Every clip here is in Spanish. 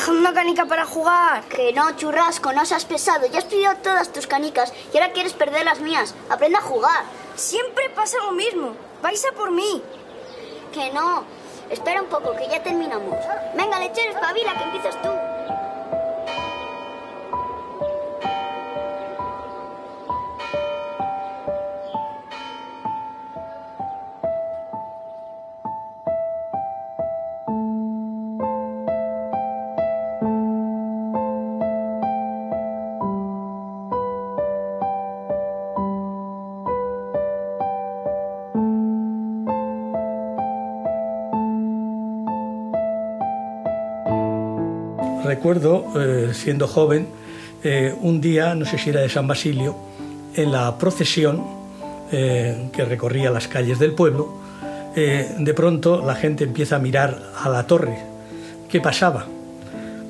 Déjame una canica para jugar. Que no, churrasco, no seas pesado. Ya has pedido todas tus canicas y ahora quieres perder las mías. Aprende a jugar. Siempre pasa lo mismo. Vais a por mí. Que no. Espera un poco, que ya terminamos. Venga, lechero, espabila, que empiezas tú. Recuerdo, siendo joven, un día, no sé si era de San Basilio, en la procesión que recorría las calles del pueblo, de pronto la gente empieza a mirar a la torre. ¿Qué pasaba?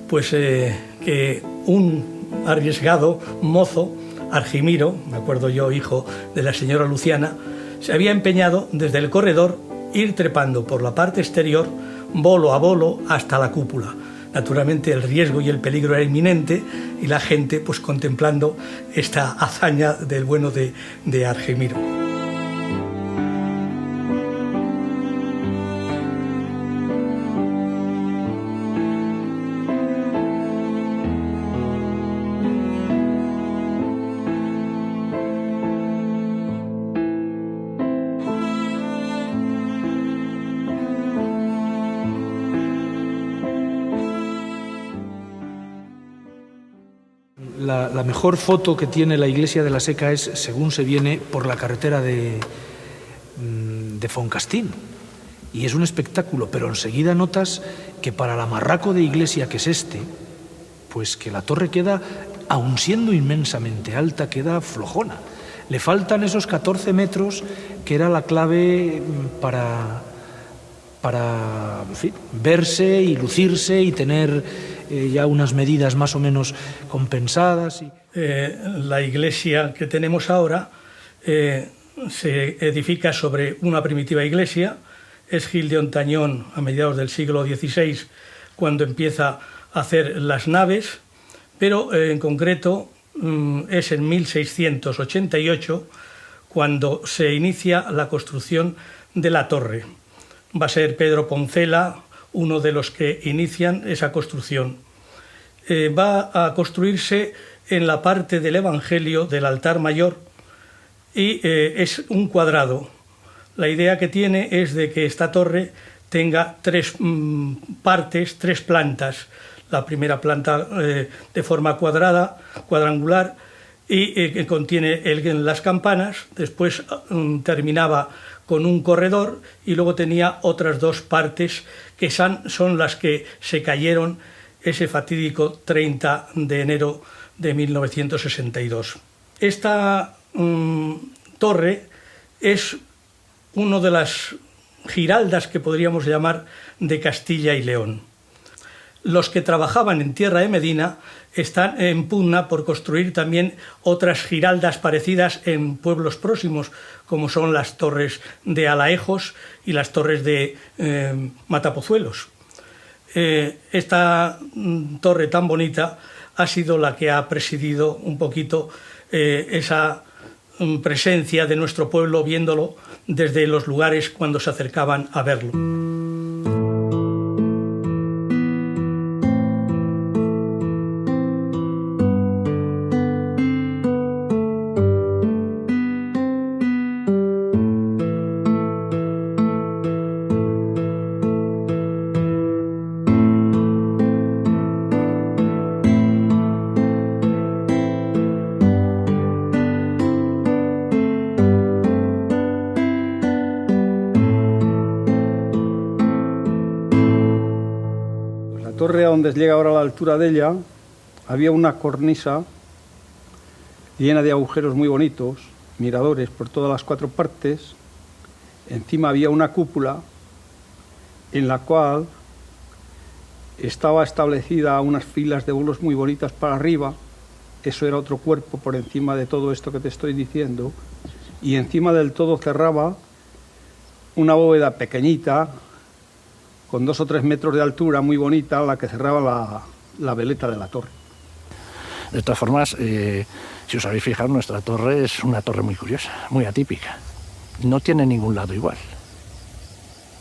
Pues que un arriesgado mozo, Argimiro, me acuerdo yo, hijo de la señora Luciana, se había empeñado desde el corredor ir trepando por la parte exterior, bolo a bolo, hasta la cúpula. Naturalmente el riesgo y el peligro era inminente y la gente pues contemplando esta hazaña del bueno de Argimiro. La mejor foto que tiene la iglesia de la Seca es según se viene por la carretera de Foncastín. Y es un espectáculo, pero enseguida notas que para el amarraco de iglesia que es este, pues que la torre queda, aun siendo inmensamente alta, queda flojona. Le faltan esos 14 metros que era la clave para en fin, verse y lucirse y tener ya unas medidas más o menos compensadas. La iglesia que tenemos ahora se edifica sobre una primitiva iglesia. Es Gil de Ontañón a mediados del siglo XVI cuando empieza a hacer las naves, pero en concreto es en 1688 cuando se inicia la construcción de la torre. Va a ser Pedro Poncela uno de los que inician esa construcción. Va a construirse en la parte del Evangelio del altar mayor y es un cuadrado. La idea que tiene es de que esta torre tenga tres partes, tres plantas. La primera planta de forma cuadrangular, y que contiene las campanas. Después terminaba con un corredor y luego tenía otras dos partes que son las que se cayeron ese fatídico 30 de enero de 1962. Esta torre es una de las giraldas que podríamos llamar de Castilla y León. Los que trabajaban en tierra de Medina están en pugna por construir también otras giraldas parecidas en pueblos próximos, como son las torres de Alaejos y las torres de Matapozuelos. Esta torre tan bonita ha sido la que ha presidido un poquito esa presencia de nuestro pueblo, viéndolo desde los lugares cuando se acercaban a verlo. Torre a donde llega ahora a la altura de ella había una cornisa llena de agujeros muy bonitos, miradores por todas las cuatro partes. Encima había una cúpula en la cual estaba establecida unas filas de bulos muy bonitas para arriba. Eso era otro cuerpo por encima de todo esto que te estoy diciendo, y encima del todo cerraba una bóveda pequeñita con 2 o 3 metros de altura, muy bonita, la que cerraba la veleta de la torre. De todas formas, si os habéis fijado, nuestra torre es una torre muy curiosa, muy atípica. No tiene ningún lado igual.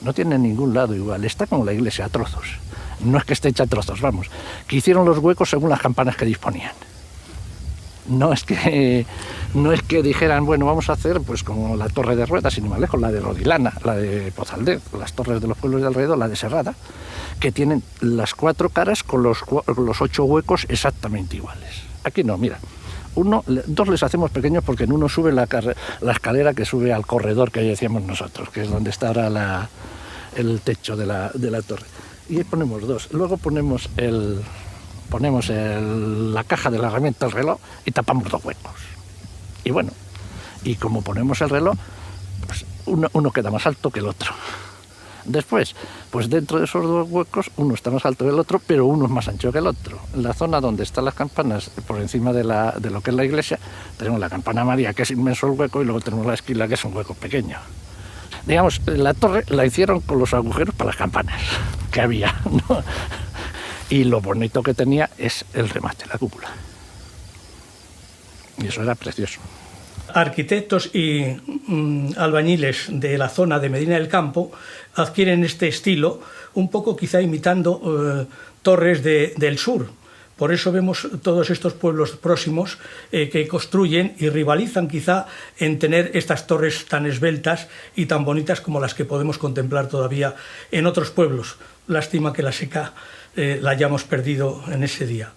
No tiene ningún lado igual. Está como la iglesia, a trozos. No es que esté hecha a trozos, vamos. Que hicieron los huecos según las campanas que disponían. No es que dijeran, bueno, vamos a hacer pues como la torre de Rueda, sin ir más lejos, la de Rodilana, la de Pozaldez, las torres de los pueblos de alrededor, la de Serrada, que tienen las 4 caras con los 8 huecos exactamente iguales. Aquí no, mira. 2 les hacemos pequeños porque en uno sube la escalera que sube al corredor que decíamos nosotros, que es donde está ahora el techo de la torre. Y ahí ponemos 2. Luego ponemos la caja de la herramienta del reloj y tapamos 2 huecos. Y bueno, y como ponemos el reloj, pues uno queda más alto que el otro. Después, pues dentro de esos 2 huecos, uno está más alto que el otro, pero uno es más ancho que el otro. En la zona donde están las campanas, por encima de lo que es la iglesia, tenemos la campana María, que es inmenso el hueco, y luego tenemos la esquila, que es un hueco pequeño. Digamos, la torre la hicieron con los agujeros para las campanas que había, ¿no? Y lo bonito que tenía es el remate, la cúpula. Y eso era precioso. Arquitectos y albañiles de la zona de Medina del Campo adquieren este estilo, un poco quizá imitando torres del sur. Por eso vemos todos estos pueblos próximos que construyen y rivalizan quizá en tener estas torres tan esbeltas y tan bonitas como las que podemos contemplar todavía en otros pueblos. Lástima que la seca la hayamos perdido en ese día.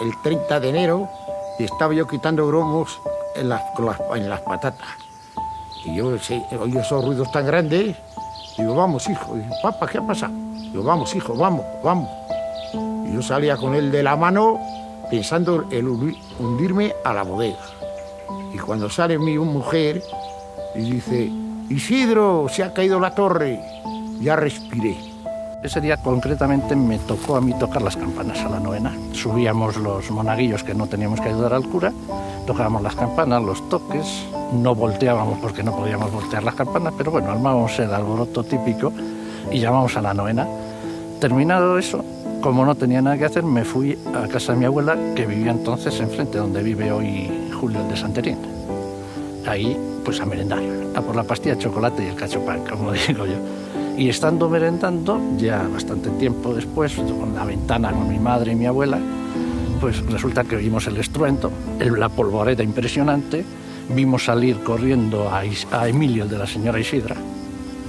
El 30 de enero estaba yo quitando gromos en las patatas. Y yo oí esos ruidos tan grandes. Digo, vamos, hijo. Y, papá, ¿qué ha pasado? Digo, vamos, hijo, vamos, vamos. Y yo salía con él de la mano pensando en hundirme a la bodega. Y cuando sale mi mujer y dice, Isidro, se ha caído la torre. Ya respiré. Ese día concretamente me tocó a mí tocar las campanas a la novena. Subíamos los monaguillos que no teníamos que ayudar al cura, tocábamos las campanas, los toques, no volteábamos porque no podíamos voltear las campanas, pero bueno, armábamos el alboroto típico y llamamos a la novena. Terminado eso, como no tenía nada que hacer, me fui a casa de mi abuela, que vivía entonces enfrente donde vive hoy Julio el de Santerín. Ahí, pues a merendar, a por la pastilla de chocolate y el cachopán, como digo yo. Y estando merendando, ya bastante tiempo después, con la ventana con mi madre y mi abuela, pues resulta que oímos el estruendo, la polvoreta impresionante, vimos salir corriendo a Emilio, el de la señora Isidra,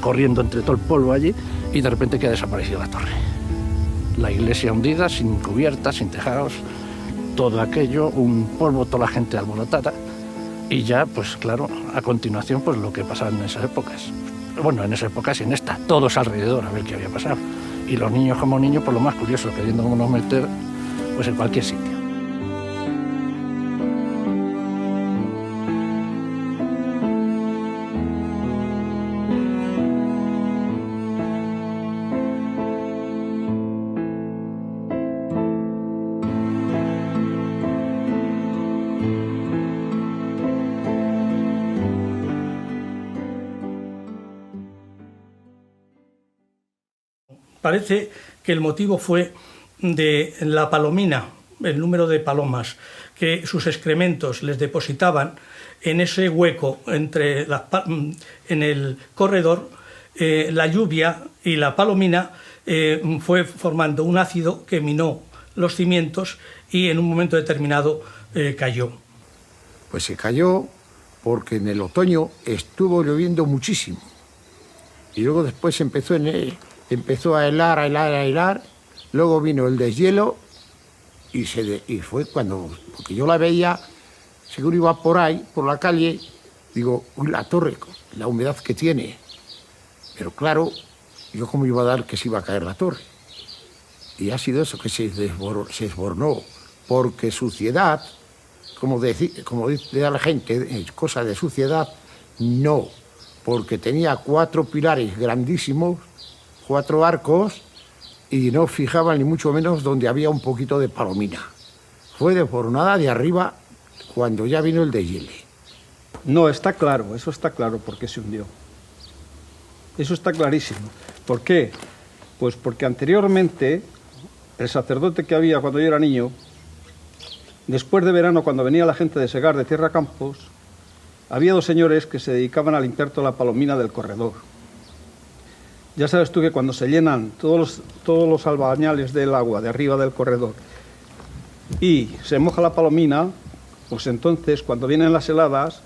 corriendo entre todo el polvo allí, y de repente que ha desaparecido la torre. La iglesia hundida, sin cubierta, sin tejados, todo aquello, un polvo, toda la gente alborotada, y ya, pues claro, a continuación, pues lo que pasaba en esas épocas. bueno, en esa época sin esta, todos alrededor a ver qué había pasado. Y los niños como niños, por lo más curioso, queriéndonos meter pues en cualquier sitio. Parece que el motivo fue de la palomina, el número de palomas, que sus excrementos les depositaban en ese hueco entre en el corredor. La lluvia y la palomina fue formando un ácido que minó los cimientos y en un momento determinado cayó. Pues se cayó porque en el otoño estuvo lloviendo muchísimo. Y luego después empezó a helar. Luego vino el deshielo y fue cuando, porque yo la veía, seguro iba por ahí, por la calle, digo, uy, la torre, la humedad que tiene. Pero claro, yo cómo iba a dar que se iba a caer la torre. Y ha sido eso que se desbornó, porque suciedad, como dice la gente, cosa de suciedad, no, porque tenía 4 pilares grandísimos, 4 arcos, y no fijaban ni mucho menos donde había un poquito de palomina. Fue desbornada de arriba cuando ya vino el deshielo. No, está claro, eso está claro porque se hundió. Eso está clarísimo. ¿Por qué? Pues porque anteriormente el sacerdote que había cuando yo era niño, después de verano, cuando venía la gente de Segar, de Tierra Campos, había 2 señores que se dedicaban a limpiar toda la palomina del corredor. Ya sabes tú que cuando se llenan todos los albañales del agua de arriba del corredor y se moja la palomina, pues entonces cuando vienen las heladas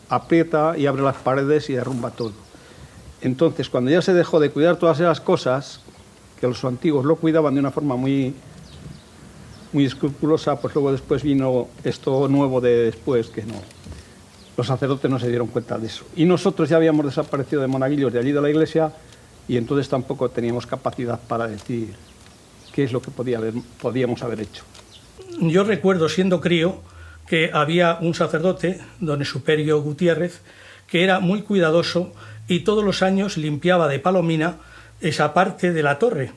aprieta y abre las paredes y derrumba todo. Entonces cuando ya se dejó de cuidar todas esas cosas, que los antiguos lo cuidaban de una forma muy escrupulosa, pues luego después vino esto nuevo de después que no. Los sacerdotes no se dieron cuenta de eso. Y nosotros ya habíamos desaparecido de monaguillos de allí de la iglesia y entonces tampoco teníamos capacidad para decir qué es lo que podíamos haber hecho. Yo recuerdo, siendo crío, que había un sacerdote, don Esuperio Gutiérrez, que era muy cuidadoso y todos los años limpiaba de palomina esa parte de la torre.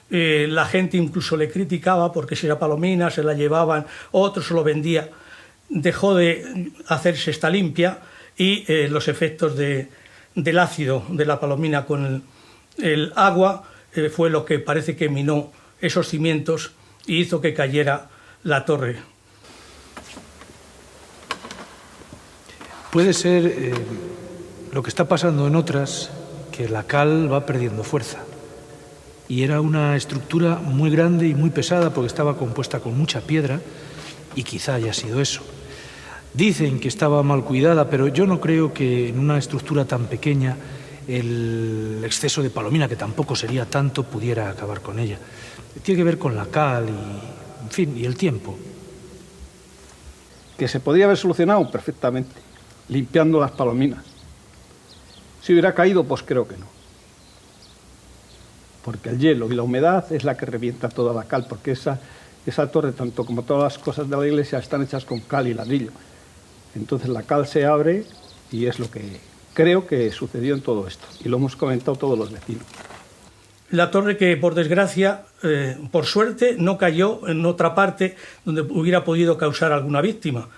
La gente incluso le criticaba porque si era palomina se la llevaban, otros se lo vendía. Dejó de hacerse esta limpia y los efectos del ácido de la palomina con el agua fue lo que parece que minó esos cimientos y hizo que cayera la torre. Puede ser lo que está pasando en otras, que la cal va perdiendo fuerza. Y era una estructura muy grande y muy pesada porque estaba compuesta con mucha piedra y quizá haya sido eso. Dicen que estaba mal cuidada, pero yo no creo que en una estructura tan pequeña el exceso de palomina, que tampoco sería tanto, pudiera acabar con ella. Tiene que ver con la cal y, en fin, y el tiempo. Que se podía haber solucionado perfectamente, limpiando las palominas. Si hubiera caído, pues creo que no. Porque el hielo y la humedad es la que revienta toda la cal, porque esa torre, tanto como todas las cosas de la iglesia, están hechas con cal y ladrillo. Entonces la cal se abre y es lo que creo que sucedió en todo esto. Y lo hemos comentado todos los vecinos. La torre que, por desgracia, por suerte, no cayó en otra parte donde hubiera podido causar alguna víctima.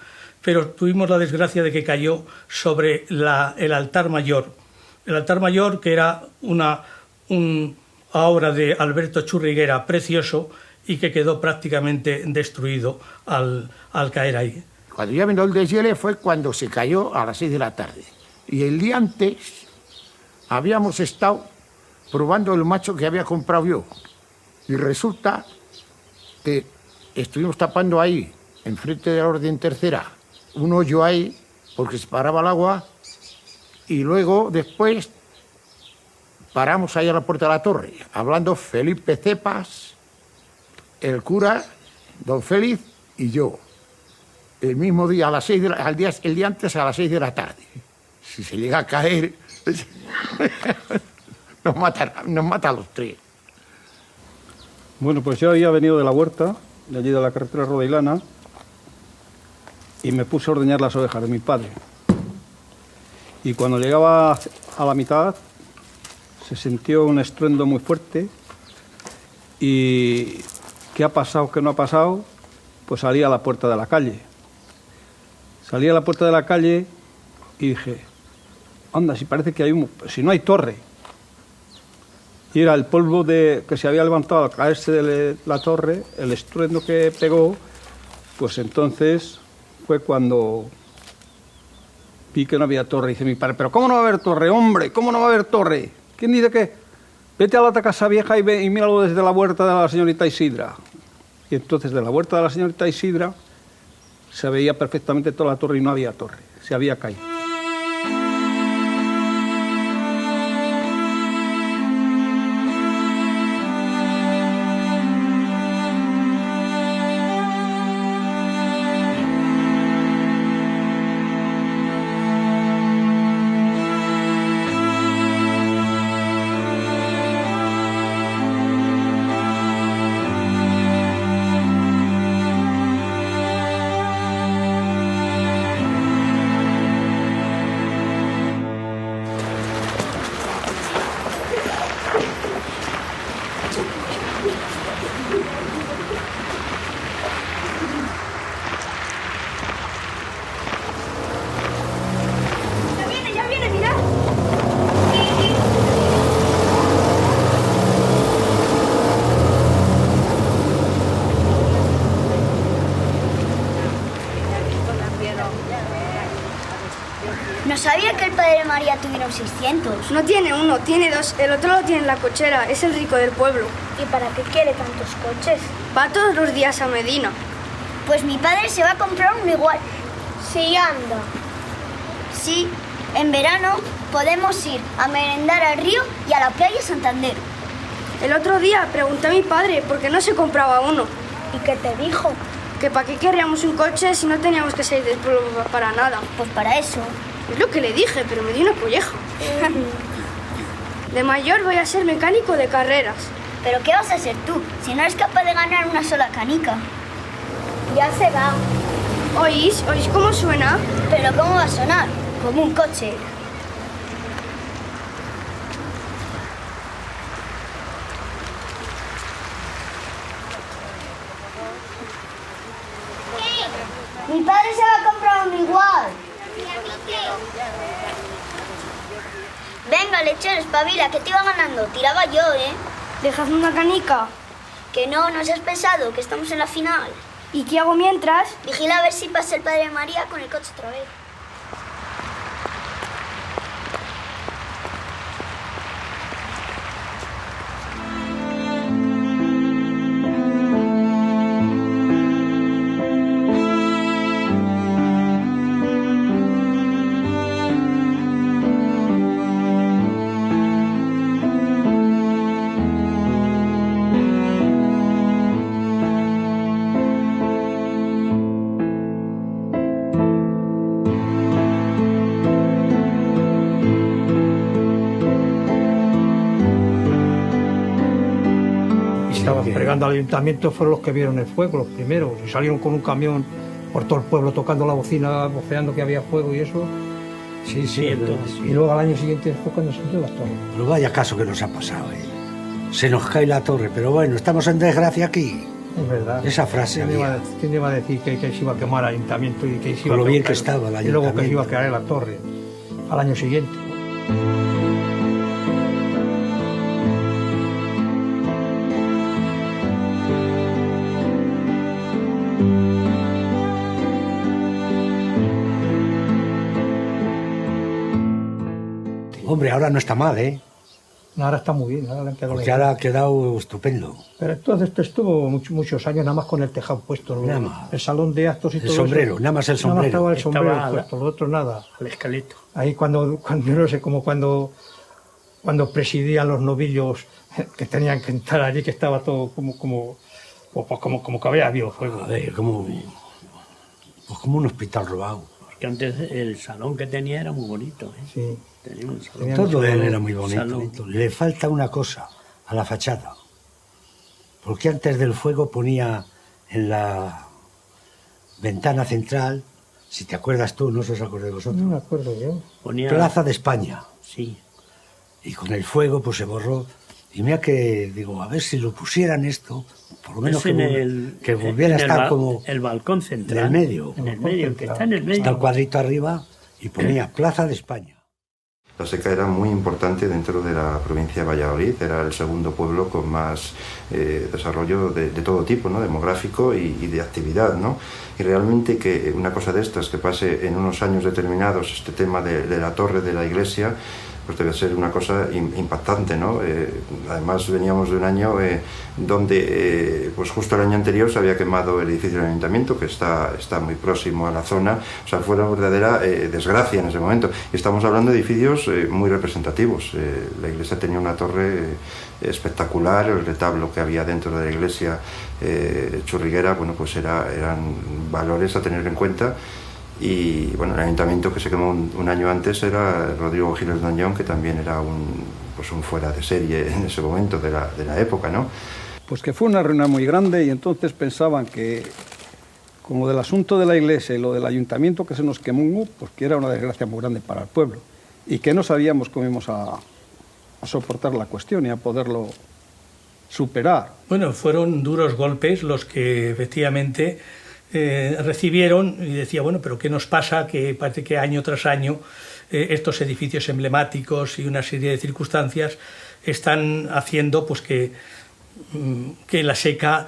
Pero tuvimos la desgracia de que cayó sobre el altar mayor. El altar mayor, que era una obra de Alberto Churriguera precioso y que quedó prácticamente destruido al caer ahí. Cuando ya vino el deshielo fue cuando se cayó a las 6 de la tarde. Y el día antes habíamos estado probando el macho que había comprado yo. Y resulta que estuvimos tapando ahí, enfrente de la Orden Tercera, un hoyo ahí, porque se paraba el agua, y luego después paramos ahí a la puerta de la torre, hablando Felipe Cepas, el cura, don Félix y yo. El mismo día, el día antes a las 6 de la tarde. Si se llega a caer, Nos mata a los tres. Bueno, pues yo había venido de la huerta, de allí de la carretera Rodailana, y me puse a ordeñar las ovejas de mi padre. Y cuando llegaba a la mitad, se sintió un estruendo muy fuerte. Y ¿qué ha pasado, qué no ha pasado? Pues salí a la puerta de la calle. Salí a la puerta de la calle y dije, anda, si parece que hay humo, si no hay torre. Y era el polvo que se había levantado al caerse de la torre, el estruendo que pegó, pues entonces fue cuando vi que no había torre. Dice mi padre, pero ¿cómo no va a haber torre, hombre? ¿Cómo no va a haber torre? ¿Quién dice que? Vete a la casa vieja y míralo desde la huerta de la señorita Isidra. Y entonces de la huerta de la señorita Isidra se veía perfectamente toda la torre y no había torre, se había caído. Ya viene, mirad. No sabía que el padre María tuviera un 600. No tiene uno, tiene dos. El otro lo tiene en la cochera. Es el rico del pueblo. ¿Y para qué quiere tantos coches? Va todos los días a Medina. Pues mi padre se va a comprar uno igual. Sí, anda. Sí, en verano podemos ir a merendar al río y a la playa Santander. El otro día pregunté a mi padre por qué no se compraba uno. ¿Y qué te dijo? Que para qué querríamos un coche si no teníamos que salir del pueblo para nada. Pues para eso. Es lo que le dije, pero me dio una colleja. De mayor voy a ser mecánico de carreras. ¿Pero qué vas a ser tú si no eres capaz de ganar una sola canica? Ya se va. ¿Oís? ¿Oís cómo suena? ¿Pero cómo va a sonar? Como un coche. Mi padre se va a comprar uno igual. Venga, lechero, espabila, que te iba ganando. Tiraba yo, ¿eh? Dejadme una canica. Que no seas pesado, que estamos en la final. ¿Y qué hago mientras? Vigila a ver si pasa el padre María con el coche otra vez. Llegando al ayuntamiento fueron los que vieron el fuego, los primeros, y salieron con un camión por todo el pueblo tocando la bocina, bofeando que había fuego y eso. Sí, entonces. Y luego al año siguiente fue cuando se entró las torres. Pero vaya caso que nos ha pasado, ¿eh? Se nos cae la torre, pero bueno, estamos en desgracia aquí. Es verdad. Esa frase había. ¿Quién iba a decir que se iba a quemar el ayuntamiento y que se iba Con lo a bien que caer, estaba el y luego que se iba a ayuntamiento. caer la torre al año siguiente? Hombre, ahora no está mal, ¿eh? Ahora está muy bien, ahora le han quedado Porque bien. ahora ha quedado estupendo. Pero entonces esto estuvo muchos años nada más con el tejado puesto, Nada más. el salón de actos y El todo sombrero, eso. nada más el Nada más estaba el sombrero. sombrero Estaba puesto, lo otro nada. Al esqueleto. Ahí cuando yo no sé, como cuando presidían los novillos que tenían que entrar allí, que estaba todo como que había habido fuego. A ver, pues como un hospital robado. Que antes el salón que tenía era muy bonito, ¿eh? Sí. Tenía un salón. Todo él era muy bonito. Salón. Le falta una cosa a la fachada. Porque antes del fuego ponía en la ventana central, si te acuerdas tú, no os acordáis vosotros. No me acuerdo yo. Ponía... Plaza de España. Sí. Y con el fuego pues se borró. Y mira que, digo, a ver si lo pusieran esto, por lo menos que volviera a estar como... El balcón central. En el medio. En el medio, que está en el medio. Está el cuadrito arriba y ponía Plaza de España. La Seca era muy importante dentro de la provincia de Valladolid, era el segundo pueblo con más desarrollo de todo tipo, ¿no? Demográfico y de actividad, ¿no? Y realmente que una cosa de estas, que pase en unos años determinados este tema de la torre de la iglesia, pues debe ser una cosa impactante, ¿no? Además veníamos de un año donde pues justo el año anterior se había quemado el edificio del ayuntamiento, que está muy próximo a la zona, o sea, fue una verdadera desgracia en ese momento. Y estamos hablando de edificios muy representativos. La iglesia tenía una torre espectacular, el retablo que había dentro de la iglesia, churriguera, bueno, pues eran valores a tener en cuenta. Y bueno, el ayuntamiento que se quemó un año antes era Rodrigo Giles Doñón, que también era un fuera de serie en ese momento de la época, ¿no? Pues que fue una ruina muy grande y entonces pensaban que, como del asunto de la iglesia y lo del ayuntamiento que se nos quemó, pues que era una desgracia muy grande para el pueblo y que no sabíamos cómo íbamos a soportar la cuestión y a poderlo superar. Bueno, fueron duros golpes los que efectivamente recibieron y decía, bueno, pero ¿qué nos pasa? Que parece que año tras año estos edificios emblemáticos y una serie de circunstancias están haciendo pues que la Seca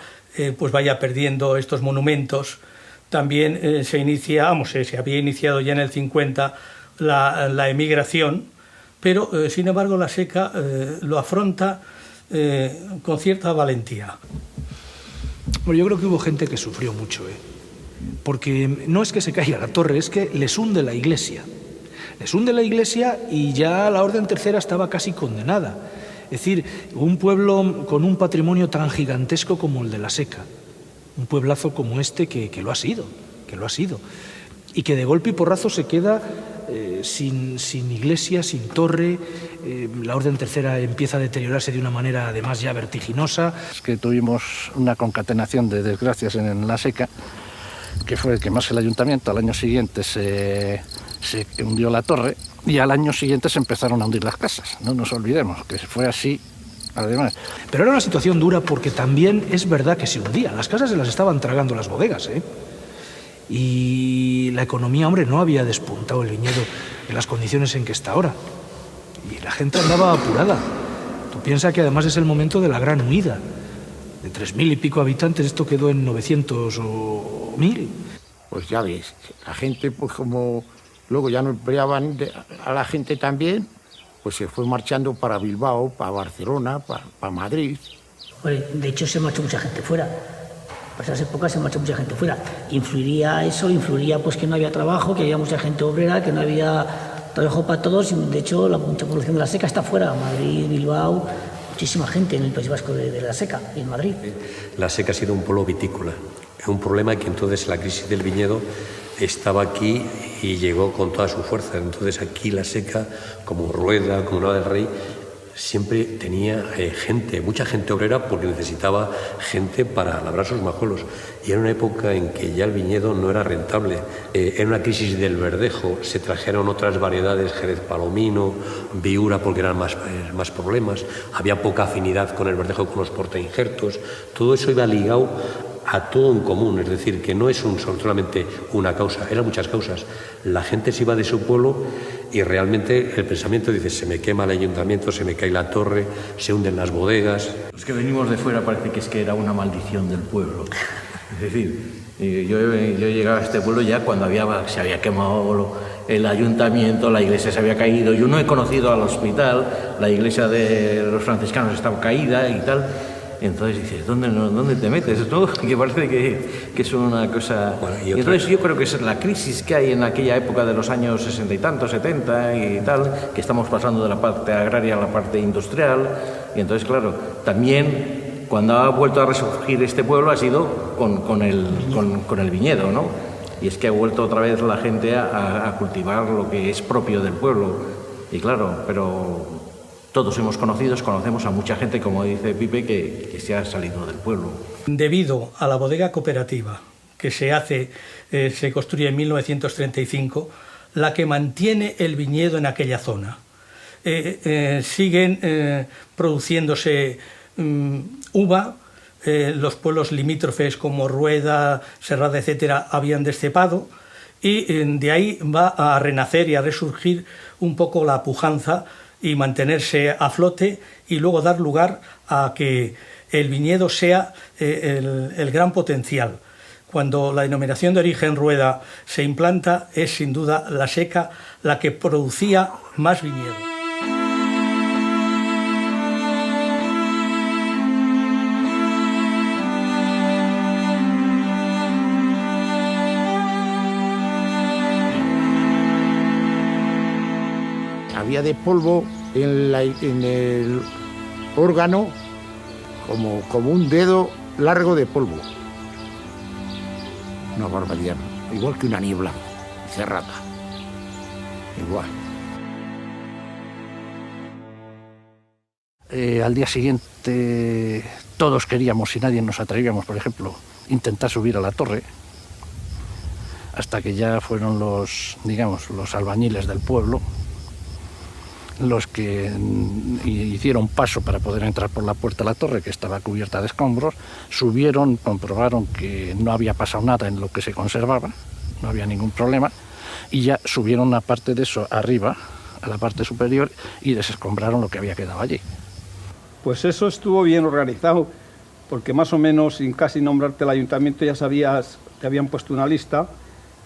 pues vaya perdiendo estos monumentos. También se había iniciado ya en el 50 la emigración, pero sin embargo la Seca lo afronta con cierta valentía. Bueno, yo creo que hubo gente que sufrió mucho, porque no es que se caiga la torre, es que les hunde la iglesia. Les hunde la iglesia y ya la Orden Tercera estaba casi condenada. Es decir, un pueblo con un patrimonio tan gigantesco como el de la Seca, un pueblazo como este que lo ha sido, y que de golpe y porrazo se queda sin iglesia, sin torre. La Orden Tercera empieza a deteriorarse de una manera además ya vertiginosa. Es que tuvimos una concatenación de desgracias en la Seca, que fue el quemarse el ayuntamiento. Al año siguiente se hundió la torre y al año siguiente se empezaron a hundir las casas. No nos olvidemos que fue así. Además. Pero era una situación dura porque también es verdad que se hundía. Las casas se las estaban tragando las bodegas, Y la economía, hombre, no había despuntado el viñedo en las condiciones en que está ahora. Y la gente andaba apurada. Tú piensas que además es el momento de la gran huida. De 3.000 y pico habitantes, esto quedó en 900 o 1.000. Pues ya ves, la gente, pues como luego ya no empleaban a la gente también, pues se fue marchando para Bilbao, para Barcelona, para Madrid. De hecho, se marchó mucha gente fuera. Por esas épocas se marchó mucha gente fuera. Influiría pues que no había trabajo, que había mucha gente obrera, que no había trabajo para todos. De hecho, mucha población de la Seca está fuera. Madrid, Bilbao, muchísima gente en el País Vasco de la Seca y en Madrid. La Seca ha sido un pueblo vitícola. Es un problema que entonces la crisis del viñedo estaba aquí y llegó con toda su fuerza. Entonces aquí la Seca, como Rueda, como Nava del Rey, siempre tenía mucha gente obrera, porque necesitaba gente para labrar sus majuelos. Y era una época en que ya el viñedo no era rentable. Era una crisis del verdejo, se trajeron otras variedades, Jerez Palomino, Viura, porque eran más problemas. Había poca afinidad con el verdejo, con los portainjertos. Todo eso iba ligado a todo en común, es decir, que no es solamente una causa, eran muchas causas. La gente se iba de su pueblo y realmente el pensamiento dice: se me quema el ayuntamiento, se me cae la torre, se hunden las bodegas. Los que venimos de fuera parece que es que era una maldición del pueblo. Es decir, yo llegaba a este pueblo ya cuando se había quemado el ayuntamiento, la iglesia se había caído. Yo no he conocido al hospital, la iglesia de los franciscanos estaba caída y tal. Entonces dices, ¿dónde te metes? ¿No? Que parece que es una cosa... Bueno, y entonces yo creo que es la crisis que hay en aquella época de los años 60 y tantos, 70 y tal, que estamos pasando de la parte agraria a la parte industrial. Y entonces, claro, también cuando ha vuelto a resurgir este pueblo ha sido con el viñedo, ¿no? y es que ha vuelto otra vez la gente a cultivar lo que es propio del pueblo. Y claro, pero todos conocemos a mucha gente, como dice Pipe, que se ha salido del pueblo. Debido a la bodega cooperativa que se construye en 1935, la que mantiene el viñedo en aquella zona. Siguen produciéndose uva, los pueblos limítrofes como Rueda, Serrada, etcétera, habían descepado, y de ahí va a renacer y a resurgir un poco la pujanza y mantenerse a flote, y luego dar lugar a que el viñedo sea el gran potencial. Cuando la denominación de origen Rueda se implanta, es sin duda la seca la que producía más viñedo. Había de polvo en el órgano como un dedo largo de polvo. Una barbaridad, igual que una niebla cerrada. Igual. Al día siguiente todos queríamos, y nadie nos atrevíamos, por ejemplo, intentar subir a la torre, hasta que ya fueron los albañiles del pueblo los que hicieron paso para poder entrar por la puerta de la torre, que estaba cubierta de escombros, subieron, comprobaron que no había pasado nada en lo que se conservaba, no había ningún problema, y ya subieron una parte de eso arriba, a la parte superior, y desescombraron lo que había quedado allí. Pues eso estuvo bien organizado, porque más o menos, sin casi nombrarte el ayuntamiento, ya sabías, te habían puesto una lista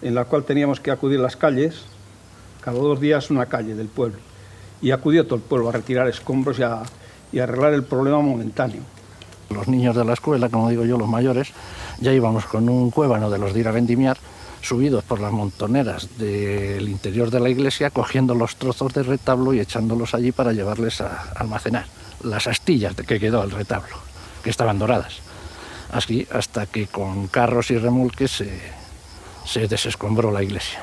en la cual teníamos que acudir las calles, cada 2 días una calle del pueblo. Y acudió todo el pueblo a retirar escombros y a arreglar el problema momentáneo. Los niños de la escuela, como digo yo, los mayores, ya íbamos con un cuébano de los de ir a vendimiar, subidos por las montoneras del interior de la iglesia, cogiendo los trozos de retablo y echándolos allí para llevarles a almacenar. Las astillas de que quedó el retablo, que estaban doradas. Así hasta que con carros y remolques se desescombró la iglesia.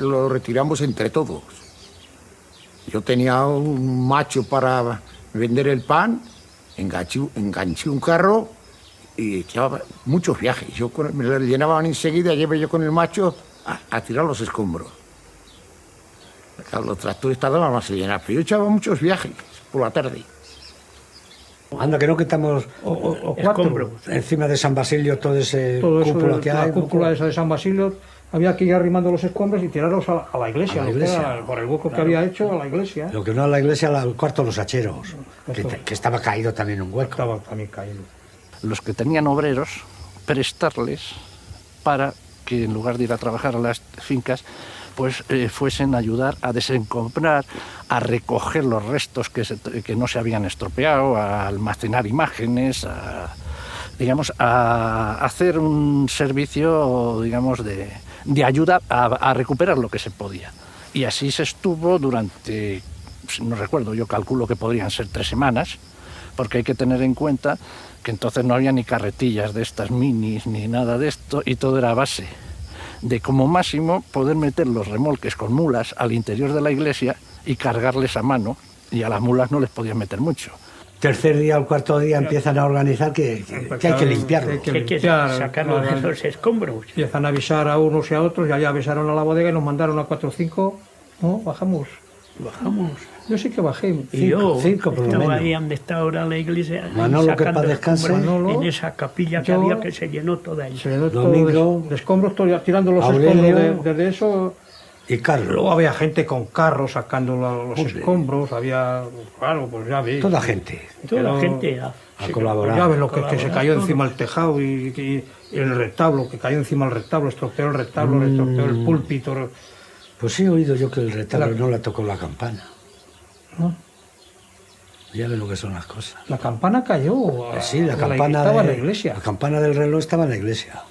Lo retiramos entre todos. Yo tenía un macho para vender el pan, enganché un carro y echaba muchos viajes. Me lo llenaban enseguida, llevé yo con el macho a tirar los escombros. Los tractores tardaban más en llenar, pero yo echaba muchos viajes por la tarde. Anda, que no quitamos escombros encima de San Basilio todo ese cúpula que hay. La cúpula esa de San Basilio, había que ir arrimando los escombros y tirarlos a la iglesia, por el hueco que había hecho a la iglesia. Lo que no a la iglesia, al cuarto de los hacheros, que estaba caído también un hueco. Estaba también caído. Los que tenían obreros, prestarles para que en lugar de ir a trabajar a las fincas, pues fuesen a ayudar a desencombrar, a recoger los restos que no se habían estropeado, a almacenar imágenes, a hacer un servicio, de ayuda a recuperar lo que se podía. Y así se estuvo durante, no recuerdo, yo calculo que podrían ser 3 semanas, porque hay que tener en cuenta que entonces no había ni carretillas de estas minis ni nada de esto, y todo era a base de, como máximo, poder meter los remolques con mulas al interior de la iglesia y cargarles a mano, y a las mulas no les podían meter mucho. Tercer día o cuarto día empiezan a organizar que hay que limpiarlo. Hay que sacarlo de los escombros. Empiezan a avisar a unos y a otros, ya avisaron a la bodega y nos mandaron a 4 o 5. ¿No? Bajamos. Yo sí que bajé. 5 por lo menos. Estaba ahí donde está ahora la iglesia. Manolo, que para descanse. En esa capilla que había, que se llenó toda ahí. Se llenó todo de escombros, tirando los escombros desde eso. Y Carlos. Luego había gente con carros sacando los escombros, había, claro, pues ya ves. Toda gente. Toda la gente a colaborar. Ya ves lo que se cayó encima el tejado y el retablo, que cayó encima el retablo, estropeó el retablo, estropeó el púlpito. Pues he oído yo que el retablo no la tocó la campana. ¿No? Ya ves lo que son las cosas. La campana cayó. Sí, la campana estaba en la iglesia. La campana del reloj estaba en la iglesia.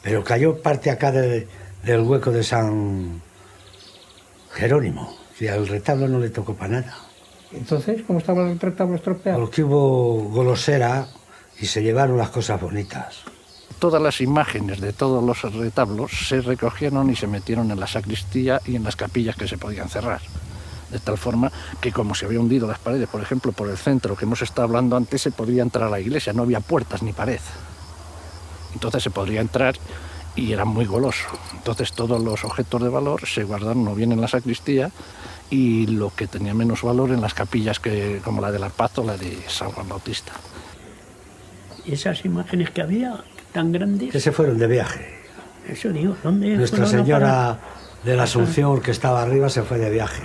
Pero cayó parte acá del hueco de San Jerónimo. Y al retablo no le tocó para nada. Entonces, ¿cómo estaba el retablo estropeado? Porque hubo golosera y se llevaron las cosas bonitas. Todas las imágenes de todos los retablos se recogieron y se metieron en la sacristía y en las capillas que se podían cerrar. De tal forma que, como se había hundido las paredes, por ejemplo, por el centro que hemos estado hablando antes, se podía entrar a la iglesia, no había puertas ni pared. Entonces se podría entrar y era muy goloso. Entonces todos los objetos de valor se guardaron o bien en la sacristía y lo que tenía menos valor en las capillas, como la del Arpaz o la de San Juan Bautista. ¿Y esas imágenes que había tan grandes? Que se fueron de viaje. Eso digo, ¿dónde? Nuestra Señora de la Asunción, que estaba arriba, se fue de viaje.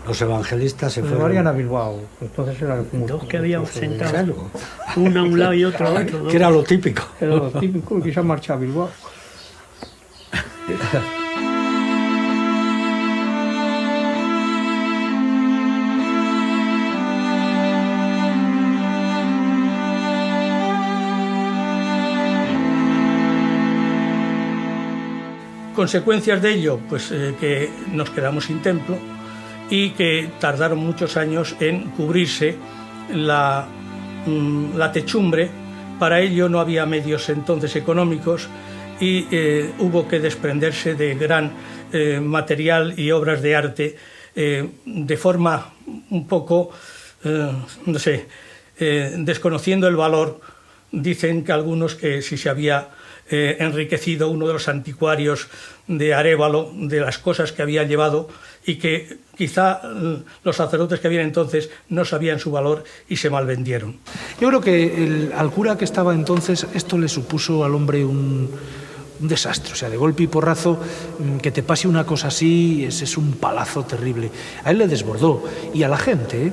Los evangelistas se fueron... Varían a Bilbao, entonces era como... Dos que habíamos sentados, claro. Uno a un lado y otro a otro. Que era lo típico. Era lo típico, y que se han marchado a Bilbao. Consecuencias de ello, pues que nos quedamos sin templo y que tardaron muchos años en cubrirse la techumbre. Para ello no había medios entonces económicos y hubo que desprenderse de gran material y obras de arte de forma un poco, no sé, desconociendo el valor. Dicen que algunos que si se había enriquecido uno de los anticuarios de Arévalo de las cosas que había llevado y que quizá los sacerdotes que habían entonces no sabían su valor y se malvendieron. Yo creo que al cura que estaba entonces esto le supuso al hombre un desastre, o sea, de golpe y porrazo, que te pase una cosa así es un palazo terrible. A él le desbordó y a la gente,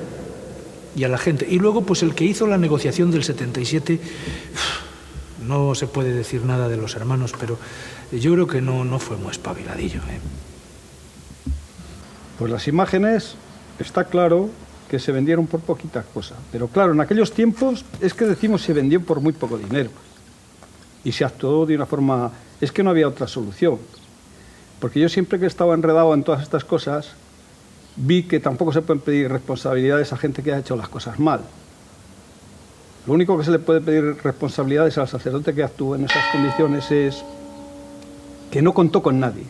y luego pues el que hizo la negociación del 77, no se puede decir nada de los hermanos, pero yo creo que no fue muy espabiladillo. Pues las imágenes, está claro que se vendieron por poquita cosa. Pero claro, en aquellos tiempos es que decimos se vendió por muy poco dinero. Y se actuó de una forma... Es que no había otra solución. Porque yo siempre que estaba enredado en todas estas cosas, vi que tampoco se pueden pedir responsabilidades a gente que ha hecho las cosas mal. Lo único que se le puede pedir responsabilidades al sacerdote que actuó en esas condiciones es que no contó con nadie.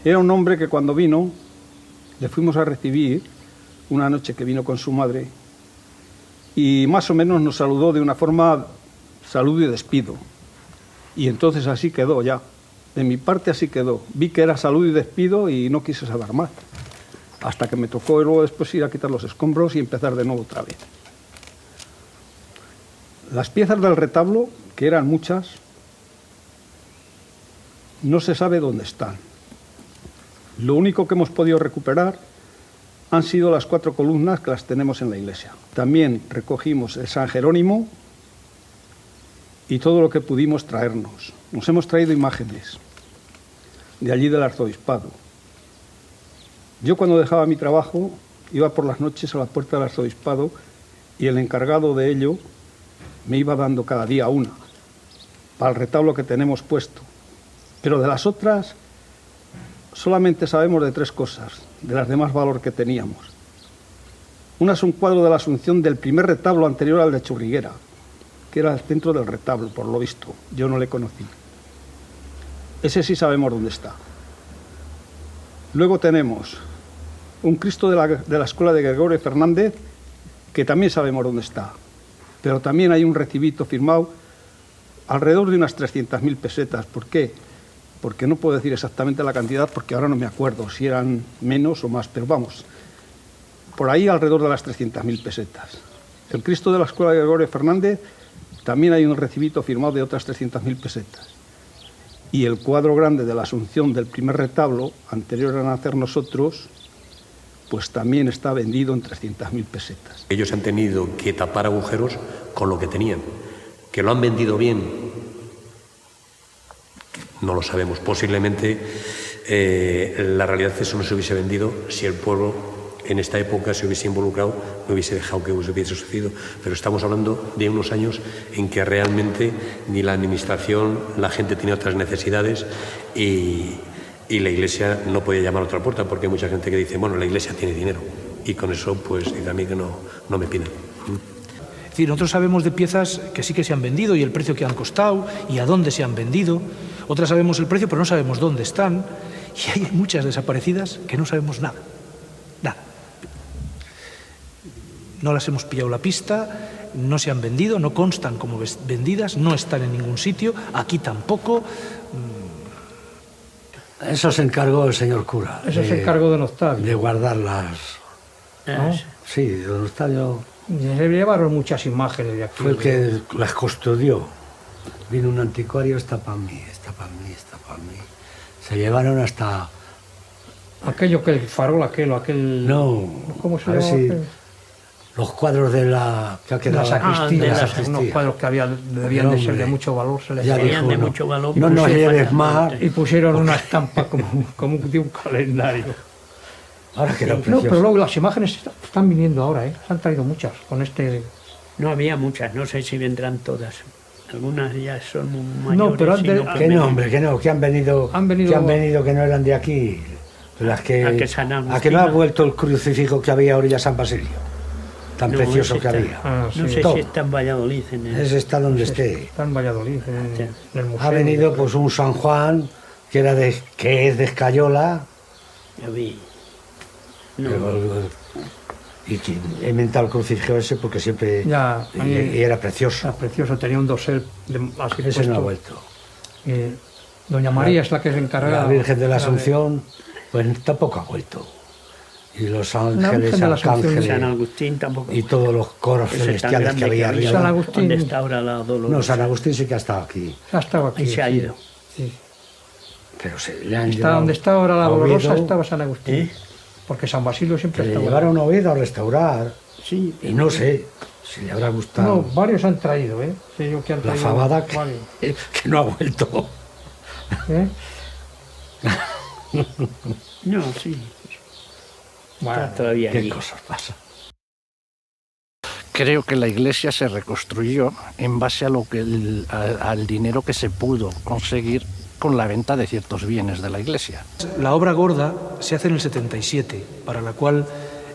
Era un hombre que cuando vino, le fuimos a recibir una noche que vino con su madre y más o menos nos saludó de una forma saludo y despido. Y entonces así quedó ya. De mi parte así quedó. Vi que era saludo y despido y no quise saber más. Hasta que me tocó luego después ir a quitar los escombros y empezar de nuevo otra vez. Las piezas del retablo, que eran muchas, no se sabe dónde están. Lo único que hemos podido recuperar han sido las 4 columnas que las tenemos en la iglesia. También recogimos el San Jerónimo y todo lo que pudimos traernos. Nos hemos traído imágenes de allí del arzobispado. Yo cuando dejaba mi trabajo iba por las noches a la puerta del arzobispado y el encargado de ello me iba dando cada día una para el retablo que tenemos puesto. Pero de las otras solamente sabemos de 3 cosas, de las de más valor que teníamos. Una es un cuadro de la Asunción del primer retablo anterior al de Churriguera, que era el centro del retablo, por lo visto. Yo no le conocí. Ese sí sabemos dónde está. Luego tenemos un Cristo de la escuela de Gregorio Fernández, que también sabemos dónde está. Pero también hay un recibito firmado alrededor de unas 300.000 pesetas. ¿Por qué? Porque no puedo decir exactamente la cantidad, porque ahora no me acuerdo si eran menos o más, pero vamos, por ahí alrededor de las 300.000 pesetas. El Cristo de la escuela de Gregorio Fernández también hay un recibito firmado de otras 300.000 pesetas. Y el cuadro grande de la Asunción del primer retablo, anterior a nacer nosotros, pues también está vendido en 300.000 pesetas. Ellos han tenido que tapar agujeros con lo que tenían. ¿Que lo han vendido bien? No lo sabemos. Posiblemente la realidad es que eso no se hubiese vendido si el pueblo en esta época se hubiese involucrado, no hubiese dejado que hubiese sucedido. Pero estamos hablando de unos años en que realmente ni la administración, la gente tenía otras necesidades y la iglesia no podía llamar a otra puerta, porque hay mucha gente que dice, bueno, la iglesia tiene dinero y con eso pues dice a mí que no me piden. decir, nosotros sabemos de piezas que sí que se han vendido y el precio que han costado y a dónde se han vendido. Otras sabemos el precio, pero no sabemos dónde están. Y hay muchas desaparecidas que no sabemos nada. Nada. No las hemos pillado la pista, no se han vendido, no constan como vendidas, no están en ningún sitio, aquí tampoco. Eso se encargó el señor cura. Eso se encargó don Octavio. De guardarlas. ¿No? Sí, don Octavio. Se llevaron muchas imágenes de aquí. Fue el que las custodió. Vino un anticuario, esta para mí, esta para mí, esta para mí. Se llevaron hasta... Aquello que el farol, aquel... No, ¿cómo se a ver llama? si... Los cuadros de la... que ha quedado... La sacristía, sacristía. unos cuadros que debían de ser de mucho valor. Se les dijo, de mucho valor. No nos lleves más. Y pusieron una estampa como de un calendario. Ahora queda No, precioso. pero luego las imágenes están viniendo ahora, ¿eh? Se han traído muchas con este... No había muchas, no sé si vendrán todas. Algunas ya son muy mayores. No, pero y no Que no, hombre, que no, que han venido que no eran de aquí. Las que, a que no ha vuelto el crucifijo que había a orilla San Basilio. Tan No, precioso ese que está- había. No sé si está en Valladolid. Ese está donde esté. Está en Valladolid, en el museo. Ha venido pues un San Juan que es de Escayola. Ya vi. No. Y que he inventado el crucifijo ese porque siempre... Ya, y era precioso. Era precioso, tenía un dosel así Ese no ha puesto. vuelto. Doña María es la que se encarga... La Virgen de la Asunción, pues tampoco ha vuelto. Y los ángeles, arcángeles, San Agustín tampoco. y todos los coros Ese tan celestiales que grande había había. arriba. San Agustín. ¿Dónde está ahora la Dolorosa? No, San Agustín sí que ha estado aquí. Ha estado aquí. Y se ha sí. ido. Sí. Pero se le han Está llevado donde está ahora la a Dolorosa, Oviedo, estaba San Agustín. Porque San Basilio siempre que le estaba... llevaron a Oviedo a restaurar. Sí. Y no sé si le habrá gustado No, varios han traído, ¿eh? Sé yo que han la traído fabada varios. que no ha vuelto. ¿Eh? No, sí. Bueno, Está todavía ¿Qué allí. cosas pasan? Creo que la iglesia se reconstruyó en base a al dinero que se pudo conseguir con la venta de ciertos bienes de la iglesia. La obra gorda se hace en el 77, para la cual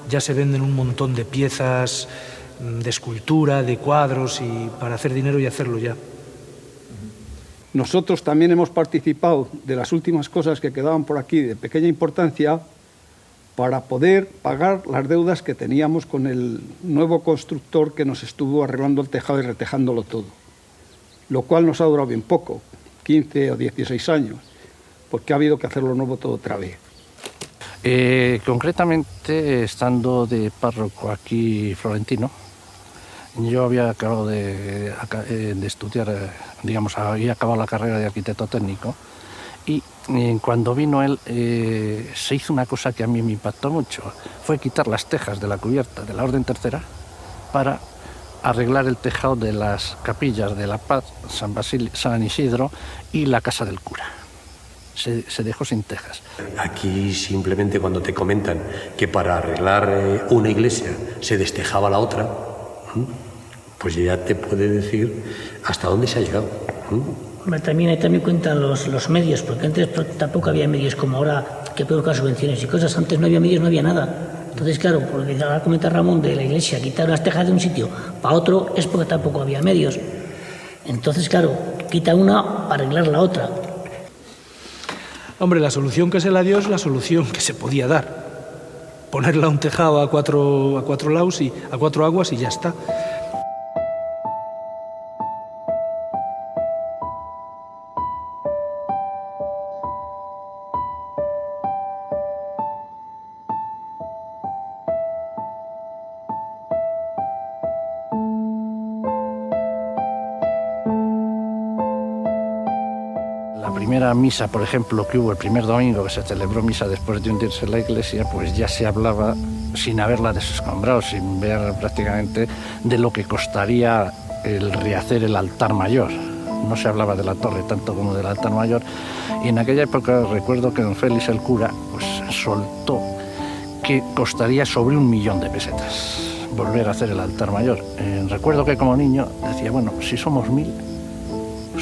ya se venden un montón de piezas de escultura, de cuadros, y para hacer dinero y hacerlo ya. Nosotros también hemos participado de las últimas cosas que quedaban por aquí de pequeña importancia para poder pagar las deudas que teníamos con el nuevo constructor que nos estuvo arreglando el tejado y retejándolo todo, lo cual nos ha durado bien poco, 15 o 16 años, porque ha habido que hacerlo nuevo todo otra vez. Concretamente, estando de párroco aquí florentino, yo había acabado de estudiar, digamos, había acabado la carrera de arquitecto técnico, y cuando vino él se hizo una cosa que a mí me impactó mucho, fue quitar las tejas de la cubierta de la Orden Tercera para arreglar el tejado de las capillas de La Paz, San Isidro y la casa del cura. Se dejó sin tejas. Aquí simplemente cuando te comentan que para arreglar una iglesia se destejaba la otra, pues ya te puede decir hasta dónde se ha llegado. Hombre, también cuentan los medios, porque antes tampoco había medios como ahora, que pueden buscar subvenciones y cosas. Antes no había medios, no había nada. Entonces, claro, por lo que ahora comenta Ramón de la iglesia, quitar las tejas de un sitio para otro es porque tampoco había medios. Entonces, claro, quita una para arreglar la otra. Hombre, la solución que se la dio es la solución que se podía dar. Ponerle un tejado a cuatro lados y a cuatro aguas y ya está. La primera misa, por ejemplo, que hubo el primer domingo que se celebró misa después de hundirse la iglesia, pues ya se hablaba, sin haberla desescombrado, sin ver prácticamente, de lo que costaría el rehacer el altar mayor. No se hablaba de la torre tanto como del altar mayor. Y en aquella época recuerdo que don Félix el cura pues soltó que costaría sobre 1 millón de pesetas volver a hacer el altar mayor. Recuerdo que como niño decía, bueno, si somos 1000,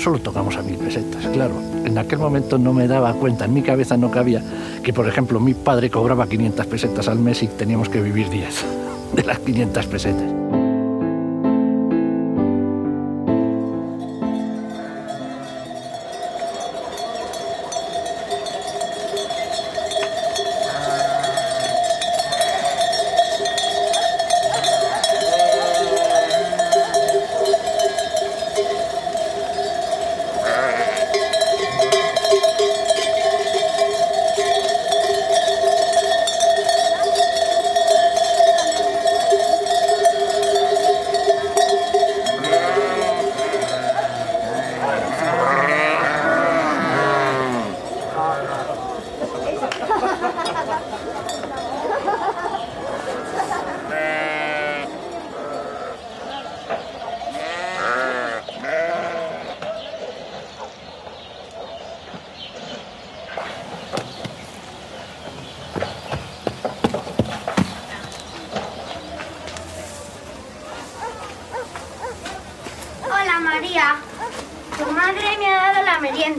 solo tocamos a 1000 pesetas. Claro, en aquel momento no me daba cuenta, en mi cabeza no cabía que, por ejemplo, mi padre cobraba 500 pesetas al mes y teníamos que vivir 10 de las 500 pesetas.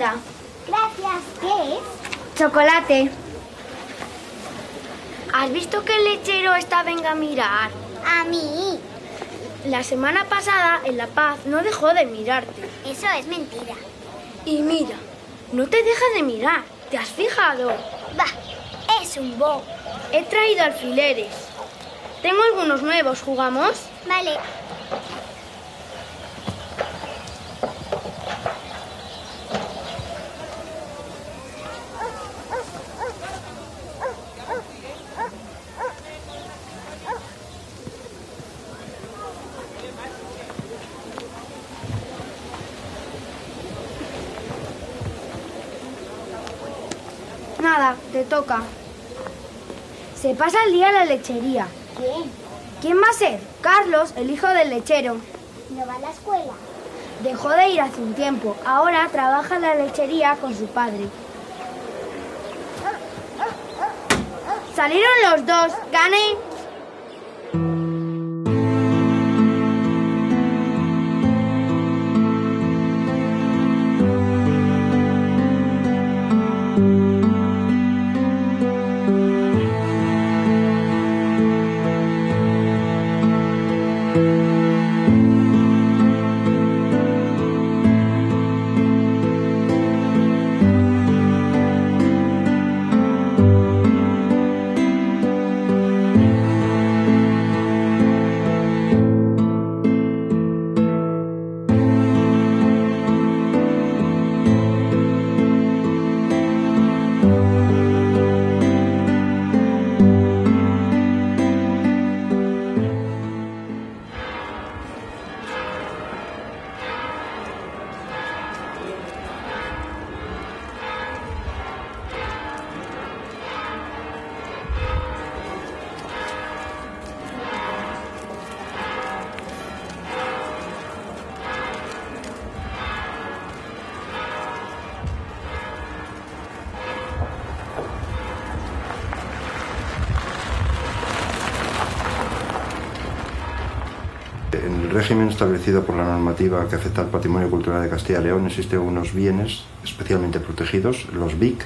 Anda. Gracias. ¿Qué es? Chocolate. ¿Has visto que el lechero está venga a mirar? A mí. La semana pasada en La Paz no dejó de mirarte. Eso es mentira. Y mira, no te deja de mirar. ¿Te has fijado? Va, es un bobo. He traído alfileres. Tengo algunos nuevos. ¿Jugamos? Vale. Nada, te toca. Se pasa el día en la lechería. ¿Quién? ¿Quién va a ser? Carlos, el hijo del lechero. ¿No va a la escuela? Dejó de ir hace un tiempo. Ahora trabaja en la lechería con su padre. Salieron los dos. ¡Gané! En el régimen establecido por la normativa que afecta al patrimonio cultural de Castilla y León existen unos bienes especialmente protegidos, los BIC,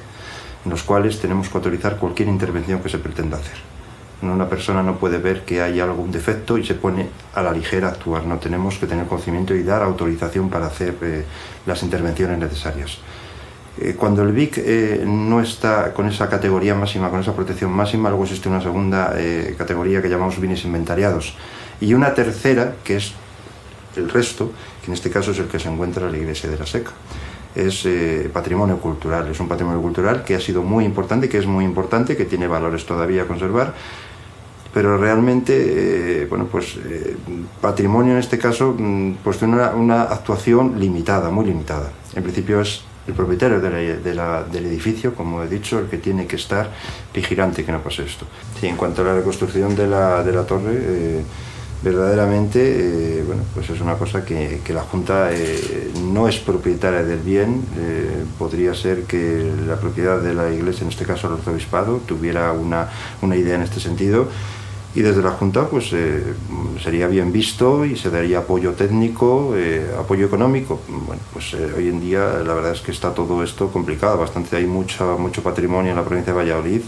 en los cuales tenemos que autorizar cualquier intervención que se pretenda hacer. Una persona no puede ver que hay algún defecto y se pone a la ligera a actuar. No, tenemos que tener conocimiento y dar autorización para hacer las intervenciones necesarias. Cuando el BIC no está con esa categoría máxima, con esa protección máxima, luego existe una segunda categoría que llamamos bienes inventariados y una tercera que es el resto, que en este caso es el que se encuentra en la iglesia de la Seca. Es patrimonio cultural, es un patrimonio cultural que ha sido muy importante, que es muy importante, que tiene valores todavía a conservar, pero realmente, patrimonio en este caso, pues tiene una actuación limitada, muy limitada. En principio es el propietario del edificio, como he dicho, el que tiene que estar vigilante que no pase esto. Sí, en cuanto a la reconstrucción de la torre, verdaderamente, pues es una cosa que la Junta no es propietaria del bien. Podría ser que la propiedad de la iglesia, en este caso el arzobispado, tuviera una idea en este sentido, y desde la Junta pues sería bien visto y se daría apoyo técnico, apoyo económico. Bueno, pues hoy en día la verdad es que está todo esto complicado, bastante, hay mucho patrimonio en la provincia de Valladolid.